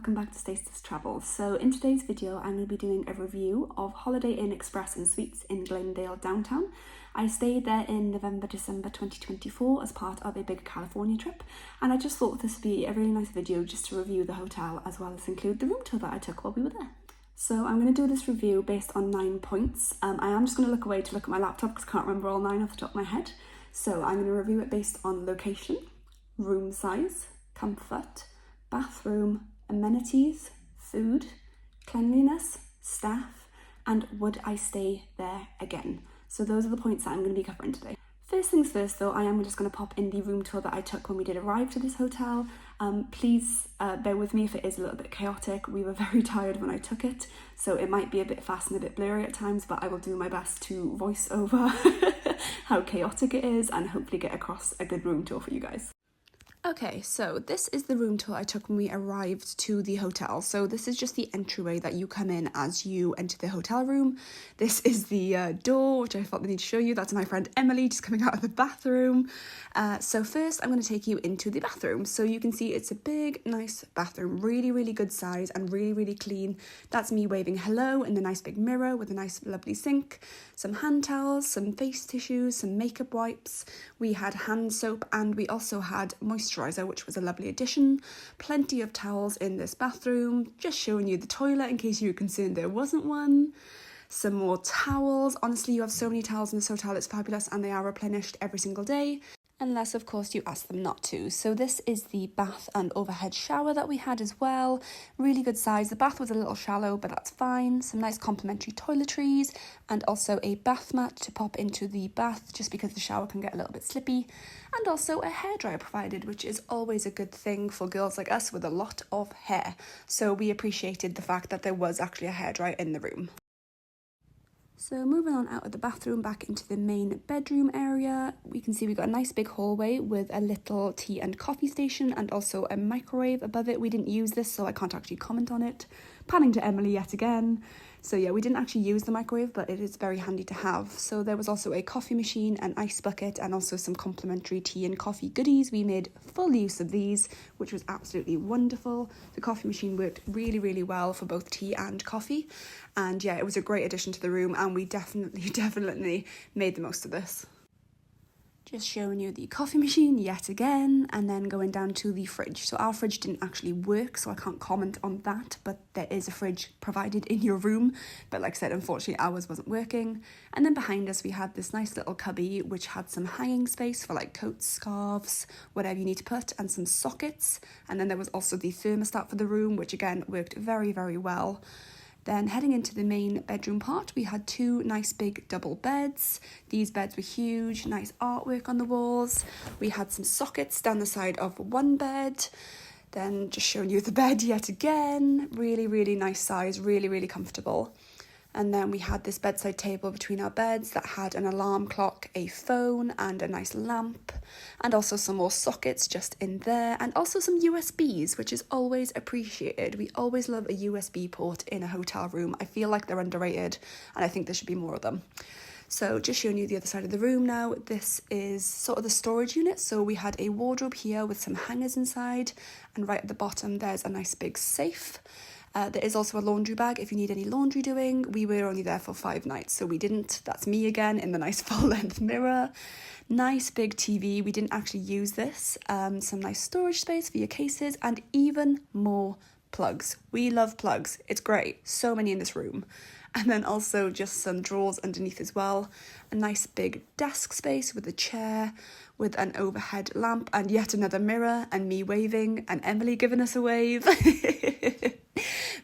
welcome back to Stace Does Travel. So in today's video I'm going to be doing a review of Holiday Inn Express and Suites in Glendale downtown. I stayed there in November-December 2024 as part of a big California trip, and I just thought this would be a really nice video just to review the hotel as well as include the room tour that I took while we were there. So I'm going to do this review based on 9 points. I am just going to look away to look at my laptop because I can't remember all 9 off the top of my head. So I'm going to review it based on location, room size, comfort, bathroom, amenities, food, cleanliness, staff, and would I stay there again? So those are the points that I'm going to be covering today. First things first though, I am just going to pop in the room tour that I took when we did arrive to this hotel. Please bear with me if it is a little bit chaotic. We were very tired when I took it, so it might be a bit fast and a bit blurry at times, but I will do my best to voice over how chaotic it is and hopefully get across a good room tour for you guys. Okay, so this is the room tour I took when we arrived to the hotel. So this is just the entryway that you come in as you enter the hotel room. This is the door, which I thought I need to show you. That's my friend Emily just coming out of the bathroom. So first I'm going to take you into the bathroom. So you can see it's a big, nice bathroom, really good size and really clean. That's me waving hello in the nice big mirror with a nice lovely sink, some hand towels, some face tissues, some makeup wipes. We had hand soap and we also had moisturiser, which was a lovely addition. Plenty of towels in this bathroom, just showing you the toilet in case you were concerned there wasn't one. Some more towels. Honestly, you have so many towels in this hotel, it's fabulous, and they are replenished every single day, unless of course you ask them not to. So this is the bath and overhead shower that we had as well. Really good size. The bath was a little shallow, but that's fine. Some nice complimentary toiletries and also a bath mat to pop into the bath just because the shower can get a little bit slippy, and also a hairdryer provided, which is always a good thing for girls like us with a lot of hair. So we appreciated the fact that there was actually a hairdryer in the room. So moving on out of the bathroom back into the main bedroom area, we can see we've got a nice big hallway with a little tea and coffee station and also a microwave above it. We didn't use this, so I can't actually comment on it. Panning to Emily yet again. So yeah, we didn't actually use the microwave, but it is very handy to have. So there was also a coffee machine, an ice bucket, and also some complimentary tea and coffee goodies. We made full use of these, which was absolutely wonderful. The coffee machine worked really well for both tea and coffee. And yeah, it was a great addition to the room, and we definitely made the most of this. Just showing you the coffee machine yet again, and then going down to the fridge. So our fridge didn't actually work, so I can't comment on that, but there is a fridge provided in your room. But like I said, unfortunately ours wasn't working. And then behind us we had this nice little cubby which had some hanging space for like coats, scarves, whatever you need to put, and some sockets. And then there was also the thermostat for the room, which again worked very well. Then heading into the main bedroom part, we had 2 nice big double beds. These beds were huge, nice artwork on the walls. We had some sockets down the side of one bed. Then just showing you the bed yet again. Really nice size, really comfortable. And then we had this bedside table between our beds that had an alarm clock, a phone and a nice lamp, and also some more sockets just in there, and also some USBs, which is always appreciated. We always love a USB port in a hotel room. I feel like they're underrated and I think there should be more of them. So just showing you the other side of the room now. This is sort of the storage unit. So we had a wardrobe here with some hangers inside, and right at the bottom there's a nice big safe. There is also a laundry bag if you need any laundry doing. We were only there for 5 nights, so we didn't. That's me again in the nice full-length mirror. Nice big TV. We didn't actually use this. Some nice storage space for your cases, and even more plugs. We love plugs. It's great. So many in this room. And then also just some drawers underneath as well. A nice big desk space with a chair, with an overhead lamp, and yet another mirror, and me waving, and Emily giving us a wave.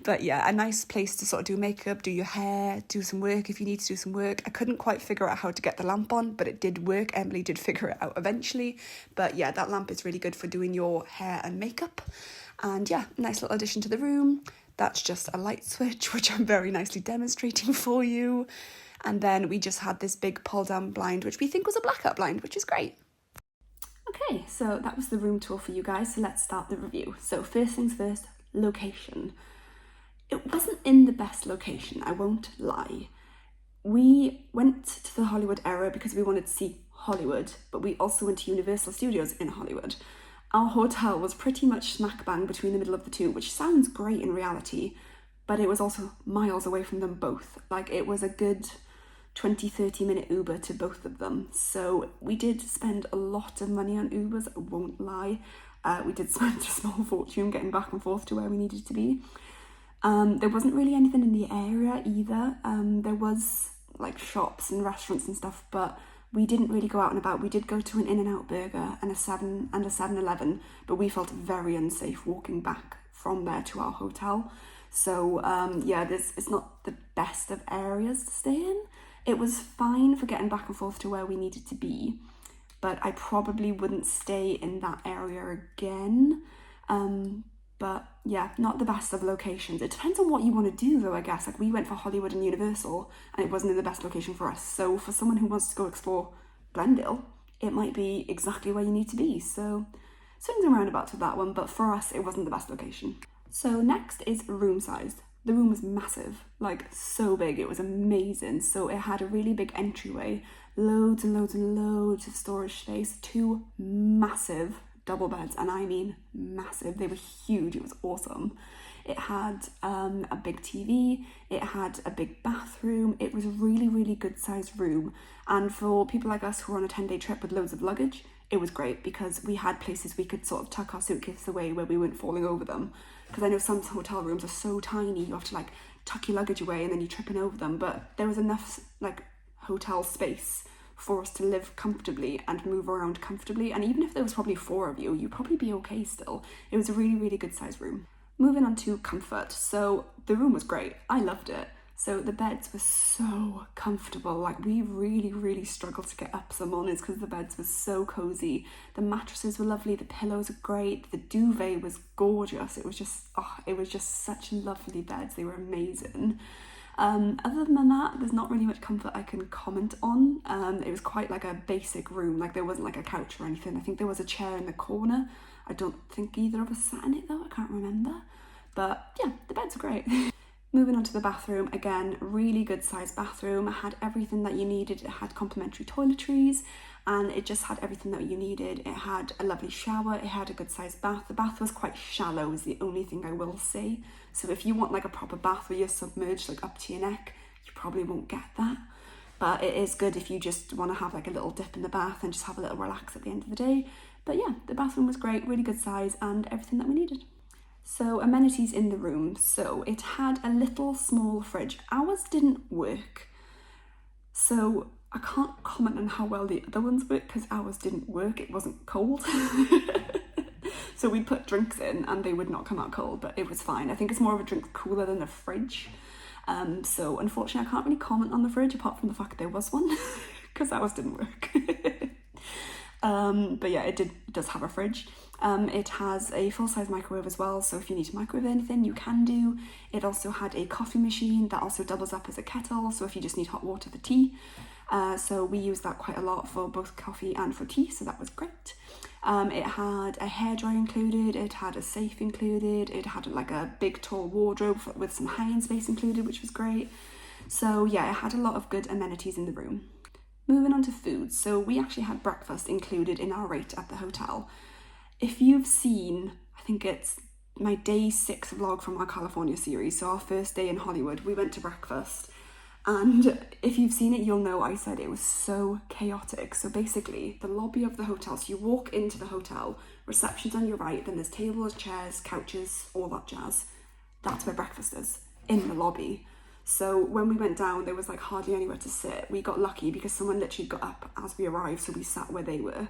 But yeah, a nice place to sort of do makeup, do your hair, do some work if you need to do some work. I couldn't quite figure out how to get the lamp on, but it did work. Emily did figure it out eventually. But yeah, that lamp is really good for doing your hair and makeup. And yeah, nice little addition to the room. That's just a light switch, which I'm very nicely demonstrating for you. And then we just had this big pull down blind, which we think was a blackout blind, which is great. Okay, so that was the room tour for you guys. So let's start the review. So first things first, location. It wasn't in the best location, I won't lie. We went to the Hollywood area because we wanted to see Hollywood, but we also went to Universal Studios in Hollywood. Our hotel was pretty much smack bang between the middle of the two, which sounds great in reality, but it was also miles away from them both. Like, it was a good 20-30 minute Uber to both of them. So we did spend a lot of money on Ubers, I won't lie. We did spend a small fortune getting back and forth to where we needed to be. There wasn't really anything in the area either. There was like shops and restaurants and stuff, but we didn't really go out and about. We did go to an In-N-Out burger and a 7-Eleven, but we felt very unsafe walking back from there to our hotel. So yeah, it's not the best of areas to stay in. It was fine for getting back and forth to where we needed to be, but I probably wouldn't stay in that area again. But yeah, not the best of locations. It depends on what you want to do though, I guess. Like, we went for Hollywood and Universal and it wasn't in the best location for us. So for someone who wants to go explore Glendale, it might be exactly where you need to be. So swings and roundabouts with that one, but for us, it wasn't the best location. So next is room size. The room was massive, like so big, it was amazing. So it had a really big entryway, loads and loads and loads of storage space, 2 massive double beds, and I mean massive. They were huge. It was awesome. It had a big TV, it had a big bathroom. It was a really, really good sized room, and for people like us who were on a 10-day trip with loads of luggage, it was great because we had places we could sort of tuck our suitcases away where we weren't falling over them. Because I know some hotel rooms are so tiny, you have to like tuck your luggage away and then you're tripping over them, but there was enough like hotel space for us to live comfortably and move around comfortably. And even if there was probably 4 of you, you'd probably be okay still. It was a really, really good sized room. Moving on to comfort. So the room was great. I loved it. So the beds were so comfortable. Like, we really, really struggled to get up some mornings because the beds were so cozy. The mattresses were lovely. The pillows were great. The duvet was gorgeous. It was just such lovely beds. They were amazing. Other than that, there's not really much comfort I can comment on. It was quite like a basic room. Like, there wasn't like a couch or anything. I think there was a chair in the corner. I don't think either of us sat in it though. I can't remember. But yeah, the beds were great. Moving on to the bathroom, again, really good sized bathroom. It had everything that you needed. It had complimentary toiletries and it just had everything that you needed. It had a lovely shower. It had a good sized bath. The bath was quite shallow is the only thing I will say. So if you want like a proper bath where you're submerged like up to your neck, you probably won't get that. But it is good if you just want to have like a little dip in the bath and just have a little relax at the end of the day. But yeah, the bathroom was great, really good size and everything that we needed. So amenities in the room. So it had a little small fridge. Ours didn't work. So I can't comment on how well the other ones work because ours didn't work. It wasn't cold. So we put drinks in and they would not come out cold, but it was fine. I think it's more of a drink cooler than a fridge. So unfortunately I can't really comment on the fridge apart from the fact there was one because ours didn't work. But yeah, it does have a fridge. It has a full-size microwave as well, so if you need to microwave anything, you can do. It also had a coffee machine that also doubles up as a kettle, so if you just need hot water for tea. So we used that quite a lot for both coffee and for tea, so that was great. It had a hairdryer included, it had a safe included, it had like a big tall wardrobe with some hanging space included, which was great. So yeah, it had a lot of good amenities in the room. Moving on to food, so we actually had breakfast included in our rate at the hotel. If you've seen, I think it's my day 6 vlog from our California series, so our first day in Hollywood, we went to breakfast. And if you've seen it, you'll know I said it was so chaotic. So basically, the lobby of the hotel, so you walk into the hotel, reception's on your right, then there's tables, chairs, couches, all that jazz. That's where breakfast is, in the lobby. So when we went down, there was like hardly anywhere to sit. We got lucky because someone literally got up as we arrived, so we sat where they were.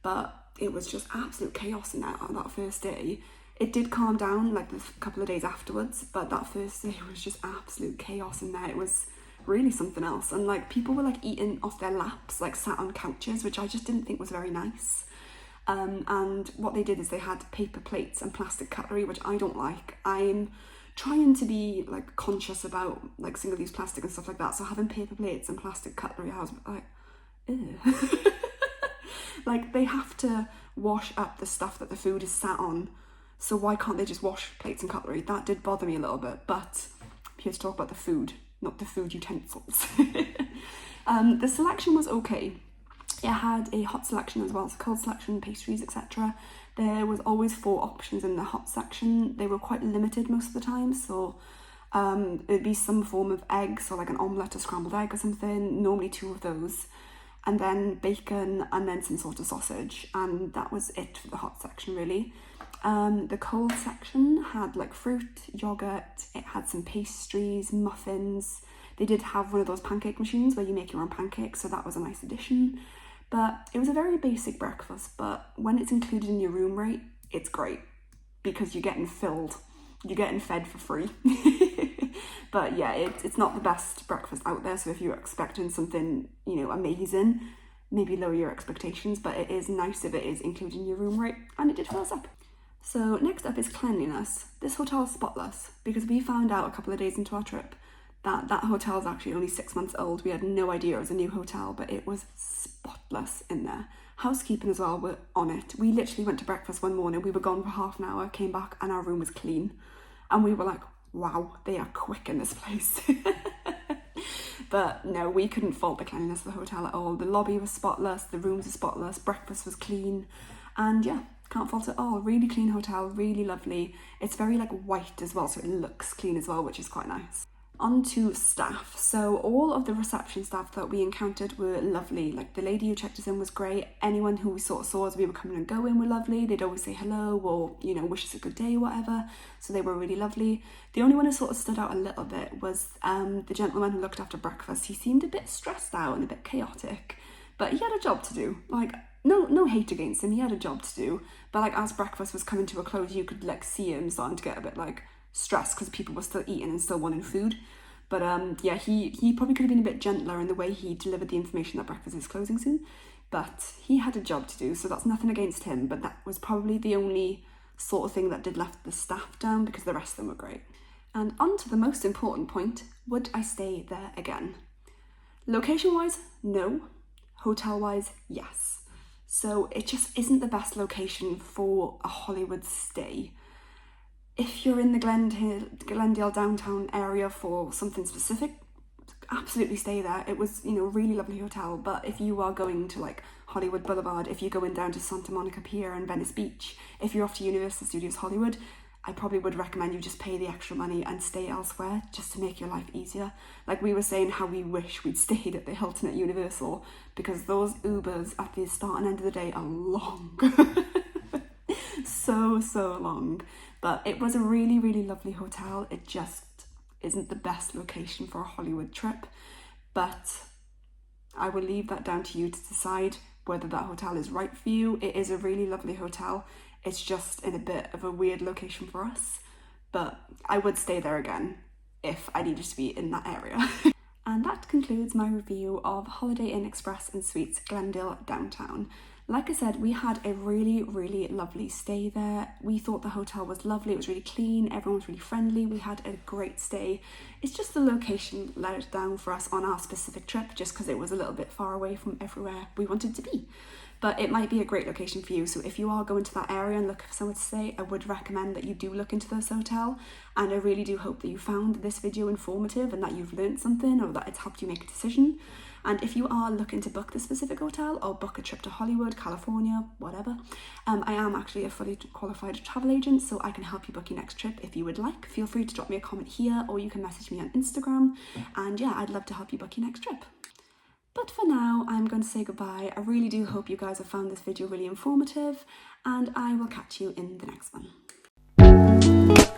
But it was just absolute chaos in there on that first day. It did calm down like a couple of days afterwards, but that first day was just absolute chaos in there. It was really something else. And like people were like eating off their laps, like sat on couches, which I just didn't think was very nice. And what they did is they had paper plates and plastic cutlery, which I don't like. I'm trying to be like conscious about like single-use plastic and stuff like that. So having paper plates and plastic cutlery, I was like, ew. Like they have to wash up the stuff that the food is sat on. So why can't they just wash plates and cutlery? That did bother me a little bit, but I'm here to talk about the food, not the food utensils. The selection was okay. It had a hot selection as well, so cold selection, pastries, etc. There was always 4 options in the hot section. They were quite limited most of the time, so it'd be some form of egg, so like an omelette or scrambled egg or something, normally 2 of those, and then bacon and then some sort of sausage, and that was it for the hot section really. The cold section had like fruit, yogurt, it had some pastries, muffins. They did have one of those pancake machines where you make your own pancakes, so that was a nice addition. But it was a very basic breakfast, but when it's included in your room rate, it's great because you're getting filled, you're getting fed for free. But yeah, it's not the best breakfast out there, so if you're expecting something, you know, amazing, maybe lower your expectations, but it is nice if it is included in your room rate, and it did fill us up. So next up is cleanliness. This hotel is spotless because we found out a couple of days into our trip that hotel is actually only 6 months old. We had no idea it was a new hotel, but it was spotless in there. Housekeeping as well were on it. We literally went to breakfast one morning, we were gone for half an hour, came back and our room was clean. And we were like, wow, they are quick in this place. But no, we couldn't fault the cleanliness of the hotel at all. The lobby was spotless, the rooms were spotless, breakfast was clean, and yeah, can't fault it all. Really clean hotel, really lovely. It's very like white as well, so it looks clean as well, which is quite nice. On to staff. So all of the reception staff that we encountered were lovely. Like the lady who checked us in was great. Anyone who we sort of saw as we were coming and going were lovely. They'd always say hello or, you know, wish us a good day or whatever. So they were really lovely. The only one who sort of stood out a little bit was the gentleman who looked after breakfast. He seemed a bit stressed out and a bit chaotic, but he had a job to do. Like, no hate against him, he had a job to do. But like as breakfast was coming to a close, you could like see him starting to get a bit like stressed because people were still eating and still wanting food. But yeah, he probably could have been a bit gentler in the way he delivered the information that breakfast is closing soon. But he had a job to do, so that's nothing against him, but that was probably the only sort of thing that did let the staff down because the rest of them were great. And on to the most important point, would I stay there again? Location-wise, no. Hotel-wise, yes. So it just isn't the best location for a Hollywood stay. If you're in the Glendale downtown area for something specific, absolutely stay there. It was, you know, a really lovely hotel. But if you are going to like Hollywood Boulevard, if you're going down to Santa Monica Pier and Venice Beach, if you're off to Universal Studios Hollywood, I probably would recommend you just pay the extra money and stay elsewhere just to make your life easier. Like we were saying how we wish we'd stayed at the Hilton at Universal because those Ubers at the start and end of the day are long. so long. But it was a really, really lovely hotel. It just isn't the best location for a Hollywood trip. But I will leave that down to you to decide whether that hotel is right for you. It is a really lovely hotel. It's just in a bit of a weird location for us. But I would stay there again if I needed to be in that area. And that concludes my review of Holiday Inn Express and Suites Glendale Downtown. Like I said, we had a really, really lovely stay there. We thought the hotel was lovely, it was really clean, everyone was really friendly, we had a great stay. It's just the location let it down for us on our specific trip, just because it was a little bit far away from everywhere we wanted to be. But it might be a great location for you, so if you are going to that area and looking for somewhere to stay, I would recommend that you do look into this hotel, and I really do hope that you found this video informative and that you've learned something or that it's helped you make a decision. And if you are looking to book the specific hotel or book a trip to Hollywood, California, whatever, I am actually a fully qualified travel agent, so I can help you book your next trip if you would like. Feel free to drop me a comment here or you can message me on Instagram, and yeah, I'd love to help you book your next trip. But for now, I'm going to say goodbye. I really do hope you guys have found this video really informative, and I will catch you in the next one.